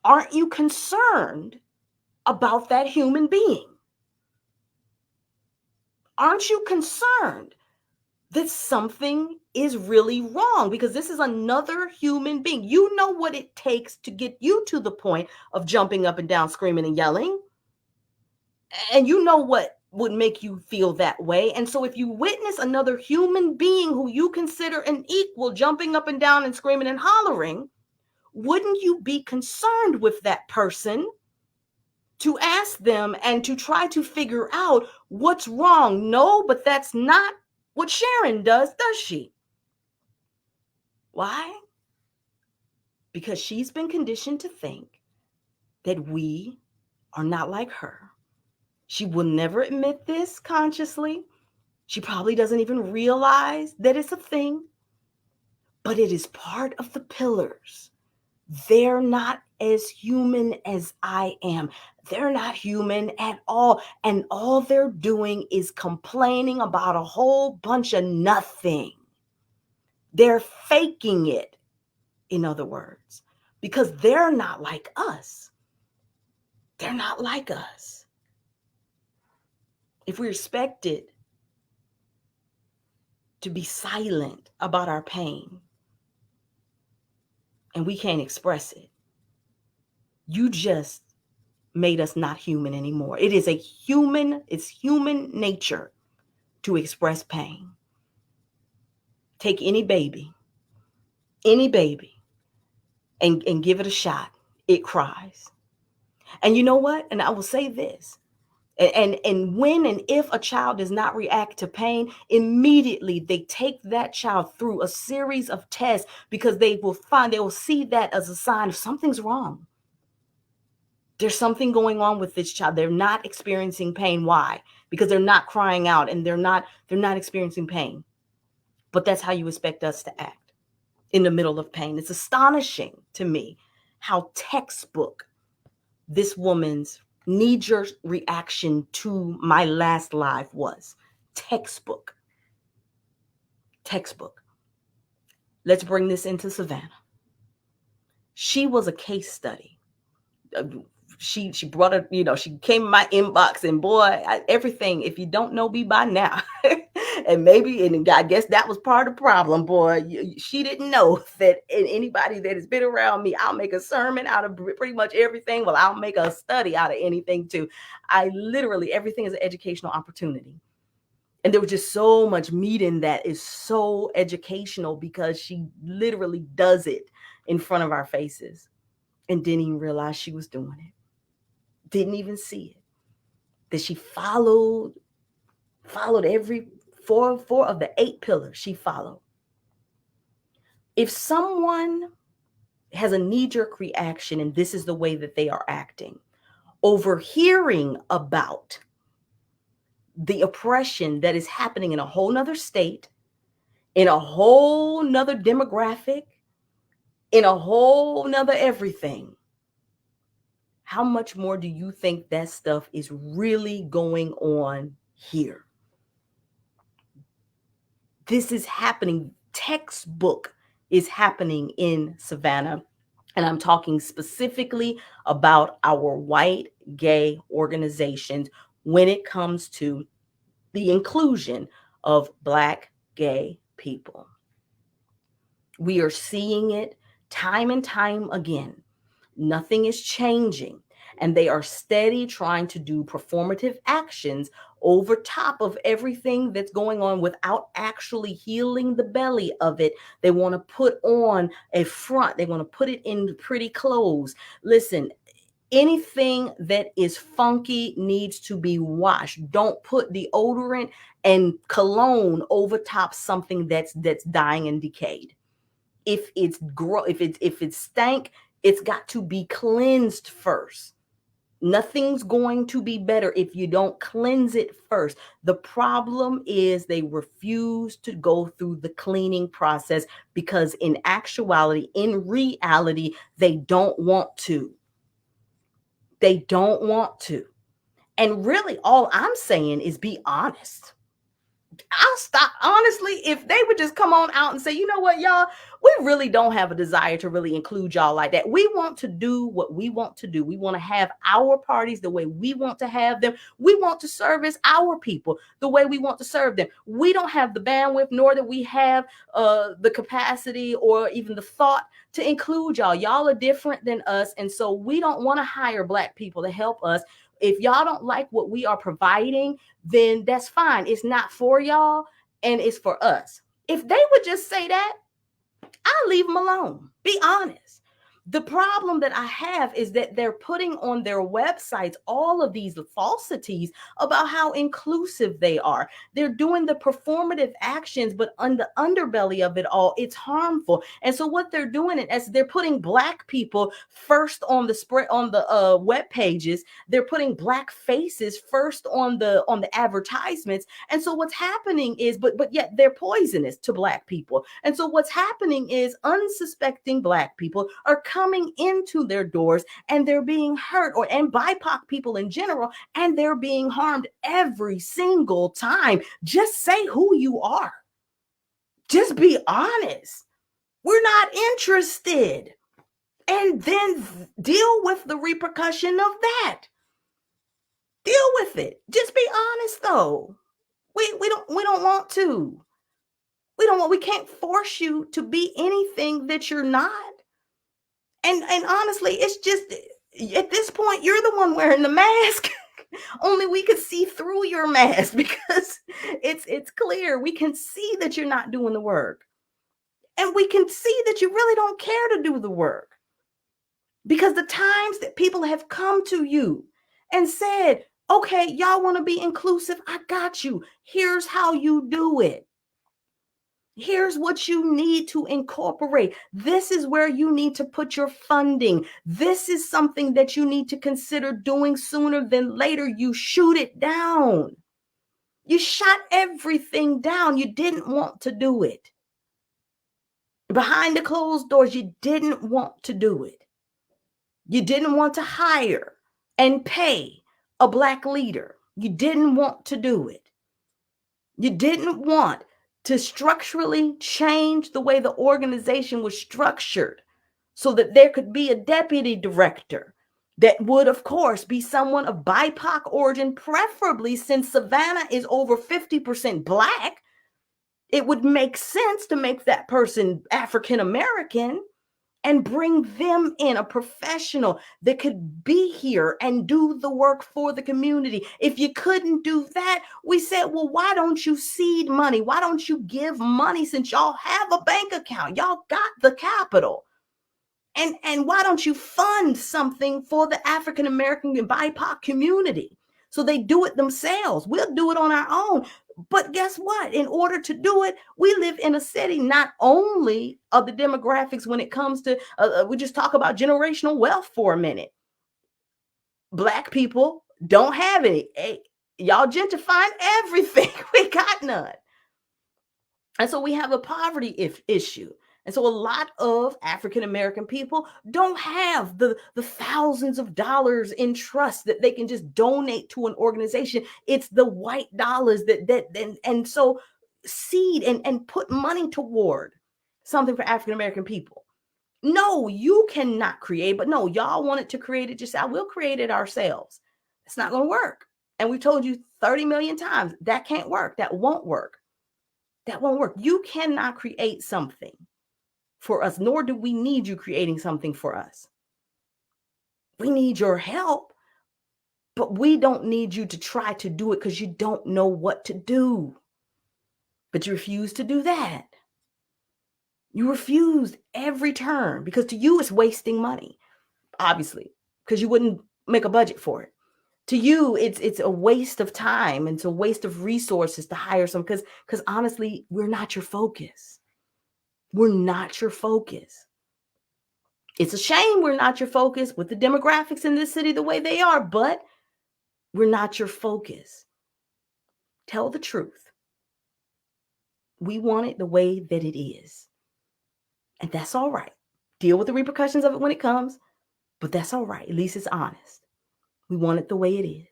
aren't you concerned about that human being? Aren't you concerned that something is really wrong? Because this is another human being. You know what it takes to get you to the point of jumping up and down, screaming and yelling. And you know what would make you feel that way. And so if you witness another human being who you consider an equal jumping up and down and screaming and hollering, wouldn't you be concerned with that person to ask them and to try to figure out what's wrong? No, but that's not what Sharon does she? Why? Because she's been conditioned to think that we are not like her. She will never admit this consciously. She probably doesn't even realize that it's a thing, but it is part of the pillars. They're not as human as I am. They're not human at all. And all they're doing is complaining about a whole bunch of nothing. They're faking it, in other words, because they're not like us. They're not like us. If we're expected to be silent about our pain and we can't express it, you just made us not human anymore. It's human nature to express pain. Take any baby, and give it a shot. It cries. And you know what? And I will say this. And when and if a child does not react to pain, immediately they take that child through a series of tests, because they will see that as a sign of something's wrong. There's something going on with this child. They're not experiencing pain. Why? Because they're not crying out and they're not experiencing pain. But that's how you expect us to act in the middle of pain. It's astonishing to me how textbook this woman's knee-jerk reaction to my last live was. Textbook. Let's bring this into Savannah. She was a case study. She brought it, she came in my inbox and boy, everything, if you don't know me by now, and I guess that was part of the problem, boy. She didn't know that anybody that has been around me, I'll make a sermon out of pretty much everything. Well, I'll make a study out of anything too. Everything is an educational opportunity. And there was just so much meat in that is so educational because she literally does it in front of our faces and didn't even realize she was doing it. Didn't even see it. That she followed every four of the 8 pillars she followed. If someone has a knee-jerk reaction and this is the way that they are acting, overhearing about the oppression that is happening in a whole nother state, in a whole nother demographic, in a whole nother everything, how much more do you think that stuff is really going on here? This is happening. Textbook is happening in Savannah. And I'm talking specifically about our white gay organizations when it comes to the inclusion of Black gay people. We are seeing it time and time again. Nothing is changing. And they are steady trying to do performative actions over top of everything that's going on without actually healing the belly of it. They want to put on a front. They want to put it in pretty clothes. Listen, anything that is funky needs to be washed. Don't put deodorant and cologne over top something that's dying and decayed. If it's stank, it's got to be cleansed first. Nothing's going to be better if you don't cleanse it first. The problem is they refuse to go through the cleaning process because in reality, they don't want to. They don't want to. And really, all I'm saying is be honest. I'll stop. Honestly, if they would just come on out and say, you know what, y'all, we really don't have a desire to really include y'all like that. We want to do what we want to do. We want to have our parties the way we want to have them. We want to service our people the way we want to serve them. We don't have the bandwidth, nor that we have the capacity or even the thought to include y'all. Y'all are different than us. And so we don't want to hire Black people to help us. If y'all don't like what we are providing, then that's fine. It's not for y'all and it's for us. If they would just say that, I'll leave them alone. Be honest. The problem that I have is that they're putting on their websites all of these falsities about how inclusive they are. They're doing the performative actions, but on the underbelly of it all, it's harmful. And so what they're doing is they're putting Black people first on the spread on the web pages. They're putting Black faces first on the advertisements. And so what's happening is, but yet they're poisonous to Black people. And so what's happening is unsuspecting Black people are coming into their doors and they're being hurt, and BIPOC people in general, and they're being harmed every single time. Just say who you are. Just be honest. We're not interested. And then deal with the repercussion of that. Deal with it. Just be honest though. We don't want to. We can't force you to be anything that you're not. And honestly, it's just at this point, you're the one wearing the mask. Only we can see through your mask because it's clear. We can see that you're not doing the work. And we can see that you really don't care to do the work. Because the times that people have come to you and said, okay, y'all want to be inclusive? I got you. Here's how you do it. Here's what you need to incorporate. This is where you need to put your funding. This is something that you need to consider doing sooner than later. You shoot it down. You shot everything down. You didn't want to do it. Behind the closed doors, you didn't want to do it. You didn't want to hire and pay a Black leader. You didn't want to do it. You didn't want to structurally change the way the organization was structured so that there could be a deputy director that would, of course, be someone of BIPOC origin, preferably since Savannah is over 50% Black. It would make sense to make that person African American and bring them in, a professional that could be here and do the work for the community. If you couldn't do that, we said, well, why don't you seed money? Why don't you give money, since y'all have a bank account? Y'all got the capital. And why don't you fund something for the African American and BIPOC community so they do it themselves? We'll do it on our own. But guess what? In order to do it, we live in a city not only of the demographics when it comes to, we just talk about generational wealth for a minute. Black people don't have any. Hey, y'all gentrifying everything. We got none. And so we have a poverty issue. And so a lot of African American people don't have the thousands of dollars in trust that they can just donate to an organization. It's the white dollars and so seed and put money toward something for African American people. No, you cannot create, but no, y'all wanted to create it yourself. We'll create it ourselves. It's not going to work. And we've told you 30 million times that can't work. That won't work. That won't work. You cannot create something for us, nor do we need you creating something for us. We need your help, but we don't need you to try to do it because you don't know what to do. But you refuse to do that. You refused every turn because to you it's wasting money, obviously, because you wouldn't make a budget for it. To you, it's a waste of time and it's a waste of resources to hire some, because honestly, we're not your focus. We're not your focus. It's a shame we're not your focus with the demographics in this city the way they are, but we're not your focus. Tell the truth. We want it the way that it is. And that's all right. Deal with the repercussions of it when it comes, but that's all right. At least it's honest. We want it the way it is.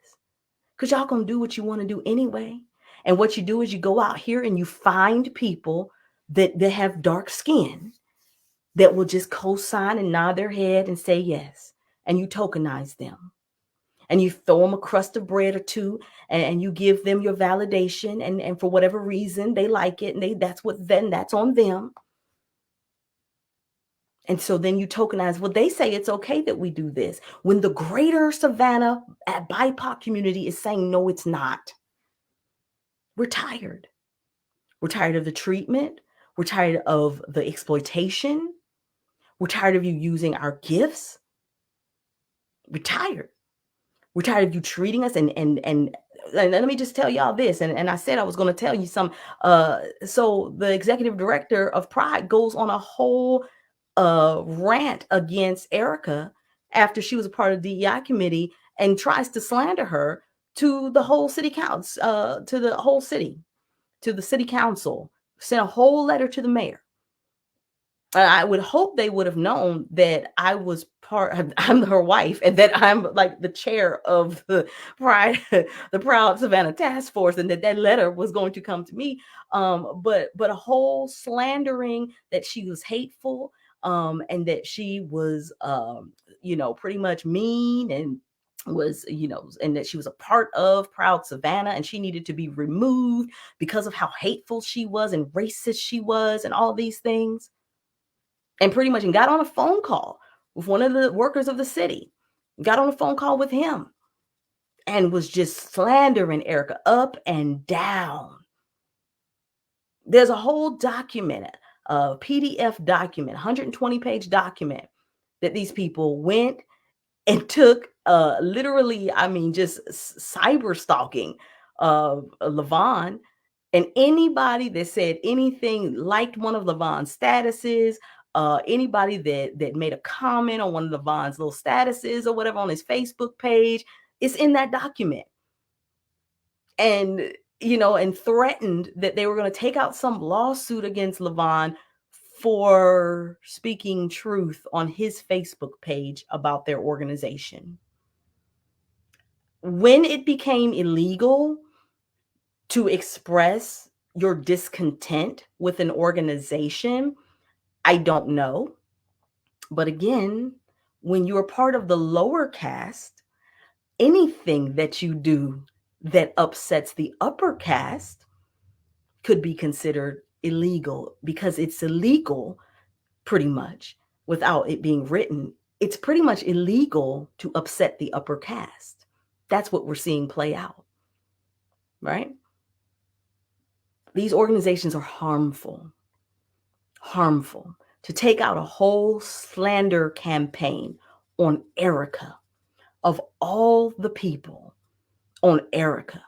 Because y'all gonna do what you want to do anyway. And what you do is you go out here and you find people that have dark skin that will just co-sign and nod their head and say yes. And you tokenize them. And you throw them a crust of bread or two and you give them your validation. And for whatever reason, they like it. And that's on them. And so then you tokenize, well, they say it's okay that we do this. When the greater Savannah BIPOC community is saying, no, it's not. We're tired. We're tired of the treatment. We're tired of the exploitation. We're tired of you using our gifts. We're tired. We're tired of you treating us and let me just tell y'all this. And I said I was going to tell you some. So the executive director of Pride goes on a whole rant against Erica after she was a part of the DEI committee and tries to slander her to the whole city council, to the whole city, to the city council, sent a whole letter to the mayor. I would hope they would have known that I'm her wife, and that I'm like the chair of the Pride, the Proud Savannah Task Force, and that letter was going to come to me. But a whole slandering that she was hateful, and that she was, pretty much mean and was, and that she was a part of Proud Savannah and she needed to be removed because of how hateful she was and racist she was and all these things. And pretty much got on a phone call with one of the workers of the city, got on a phone call with him and was just slandering Erica up and down. There's a whole document, a PDF document, 120-page document that these people went and took, literally, just cyber stalking Levon And anybody that said anything, liked one of Levon's statuses, anybody that made a comment on one of Levon's little statuses or whatever on his Facebook page, it's in that document. And, and threatened that they were going to take out some lawsuit against Levon for speaking truth on his Facebook page about their organization. When it became illegal to express your discontent with an organization, I don't know. But again, when you're part of the lower caste, anything that you do that upsets the upper caste could be considered illegal, because it's illegal pretty much without it being written. It's pretty much illegal to upset the upper caste. That's what we're seeing play out, right? These organizations are harmful. To take out a whole slander campaign on Erica, of all the people, on Erica.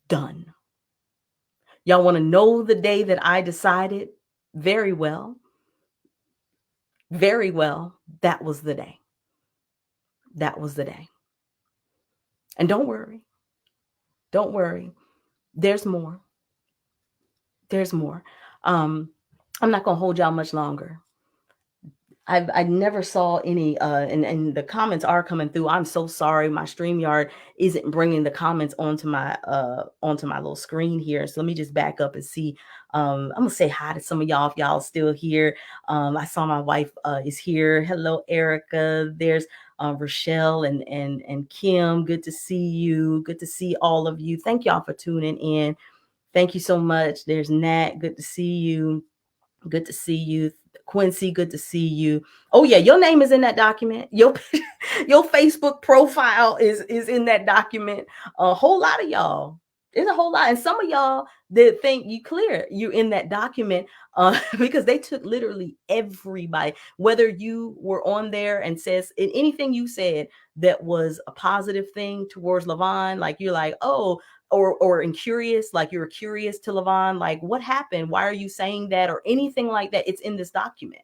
Done. Y'all want to know the day that I decided? Very well. Very well. That was the day. That was the day. And don't worry. Don't worry. There's more. There's more. I'm not going to hold y'all much longer. I never saw any, and the comments are coming through. I'm so sorry. My StreamYard isn't bringing the comments onto my little screen here. So let me just back up and see. I'm gonna say hi to some of y'all if y'all still here. I saw my wife is here. Hello, Erica. There's Rochelle and Kim. Good to see you. Good to see all of you. Thank y'all for tuning in. Thank you so much. There's Nat. Good to see you. Good to see you. Quincy, good to see you. Oh yeah, your name is in that document. Your Facebook profile is in that document. A whole lot of y'all. There's a whole lot. And some of y'all that think you in that document because they took literally everybody, whether you were on there and says anything you said that was a positive thing towards Levon, like you're like, oh, or incurious, like you're curious to Levon, like what happened? Why are you saying that? Or anything like that. It's in this document.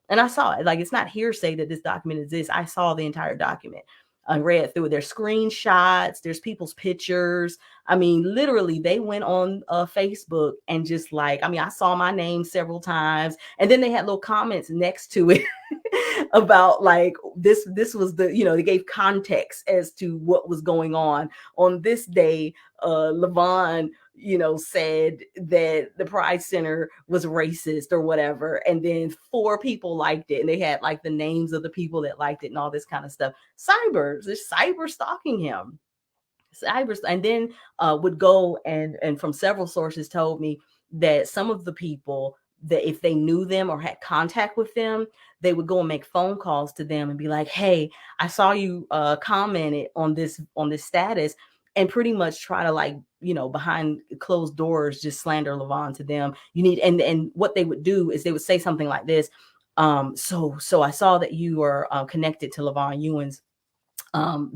And I saw it. Like, it's not hearsay that this document exists. I saw the entire document. I read through it. There's screenshots. There's people's pictures. I mean, literally, they went on Facebook and just like, I mean, I saw my name several times. And then they had little comments next to it about like this was the, they gave context as to what was going on this day. Levon, said that the Pride Center was racist or whatever. And then 4 people liked it. And they had like the names of the people that liked it and all this kind of stuff. There's cyber stalking him. And then would go and from several sources told me that some of the people that if they knew them or had contact with them, they would go and make phone calls to them and be like, hey, I saw you commented on this status, and pretty much try to like, behind closed doors, just slander Levon to them. You need, and what they would do is they would say something like this. So I saw that you are connected to Levon Ewins.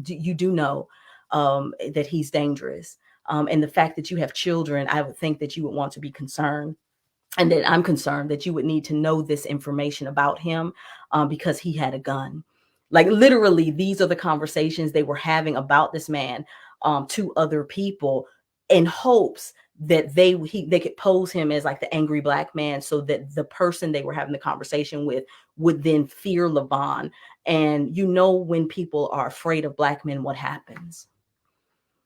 You do know that he's dangerous. And the fact that you have children, I would think that you would want to be concerned. And that I'm concerned that you would need to know this information about him because he had a gun. Like literally, these are the conversations they were having about this man to other people in hopes that they could pose him as like the angry black man, so that the person they were having the conversation with would then fear Levon. And when people are afraid of black men, what happens?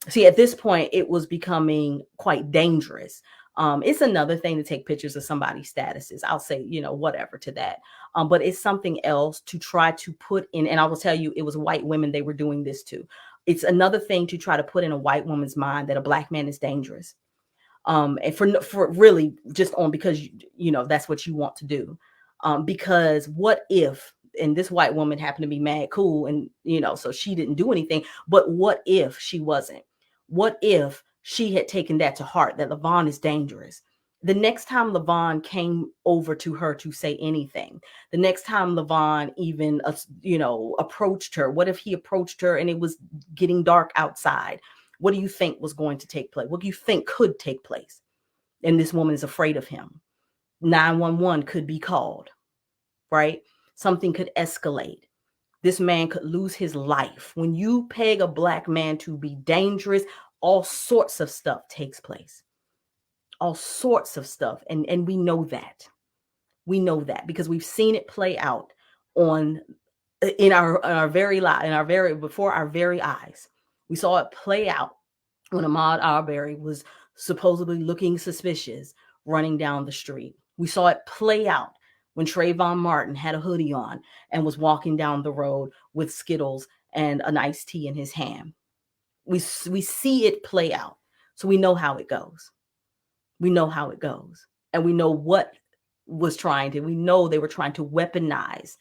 See, at this point, it was becoming quite dangerous. It's another thing to take pictures of somebody's statuses. I'll say, whatever to that. But it's something else to try to put in. And I will tell you, it was white women they were doing this to. It's another thing to try to put in a white woman's mind that a black man is dangerous. And for really just on because, that's what you want to do. Because what if, and this white woman happened to be mad cool and, so she didn't do anything. But what if she wasn't? What if she had taken that to heart, that Levon is dangerous? The next time Levon came over to her to say anything, the next time Levon even, approached her, what if he approached her and it was getting dark outside? What do you think was going to take place? What do you think could take place? And this woman is afraid of him. 911 could be called, right? Something could escalate. This man could lose his life. When you peg a Black man to be dangerous, all sorts of stuff takes place. All sorts of stuff. And we know that. We know that because we've seen it play out on before our very eyes. We saw it play out when Ahmaud Arbery was supposedly looking suspicious running down the street. We saw it play out when Trayvon Martin had a hoodie on and was walking down the road with Skittles and an iced tea in his hand. We see it play out. So we know how it goes. We know how it goes. And we know what we know they were trying to weaponize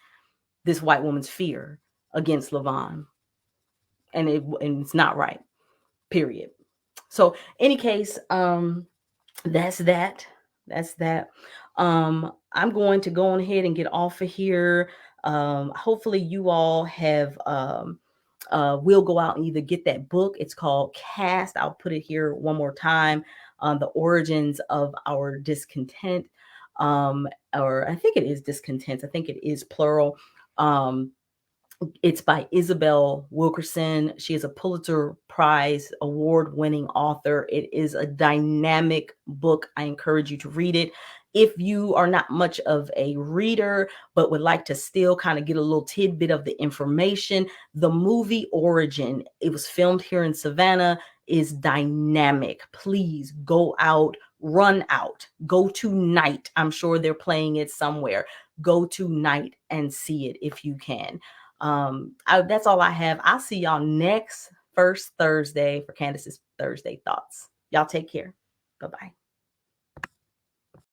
this white woman's fear against Lavon. And it's not right, period. So any case, that's that. I'm going to go on ahead and get off of here. Hopefully you all have will go out and either get that book. It's called Caste. I'll put it here one more time. The Origins of Our Discontent. Or I think it is discontent. I think it is plural. It's by Isabel Wilkerson. She is a Pulitzer Prize award-winning author. It is a dynamic book. I encourage you to read it. If you are not much of a reader, but would like to still kind of get a little tidbit of the information, the movie Origin, it was filmed here in Savannah, is dynamic. Please go out, run out, go tonight. I'm sure they're playing it somewhere. Go tonight and see it if you can. That's all I have. I'll see y'all next first Thursday for Candace's Thursday Thoughts. Y'all take care. Bye-bye.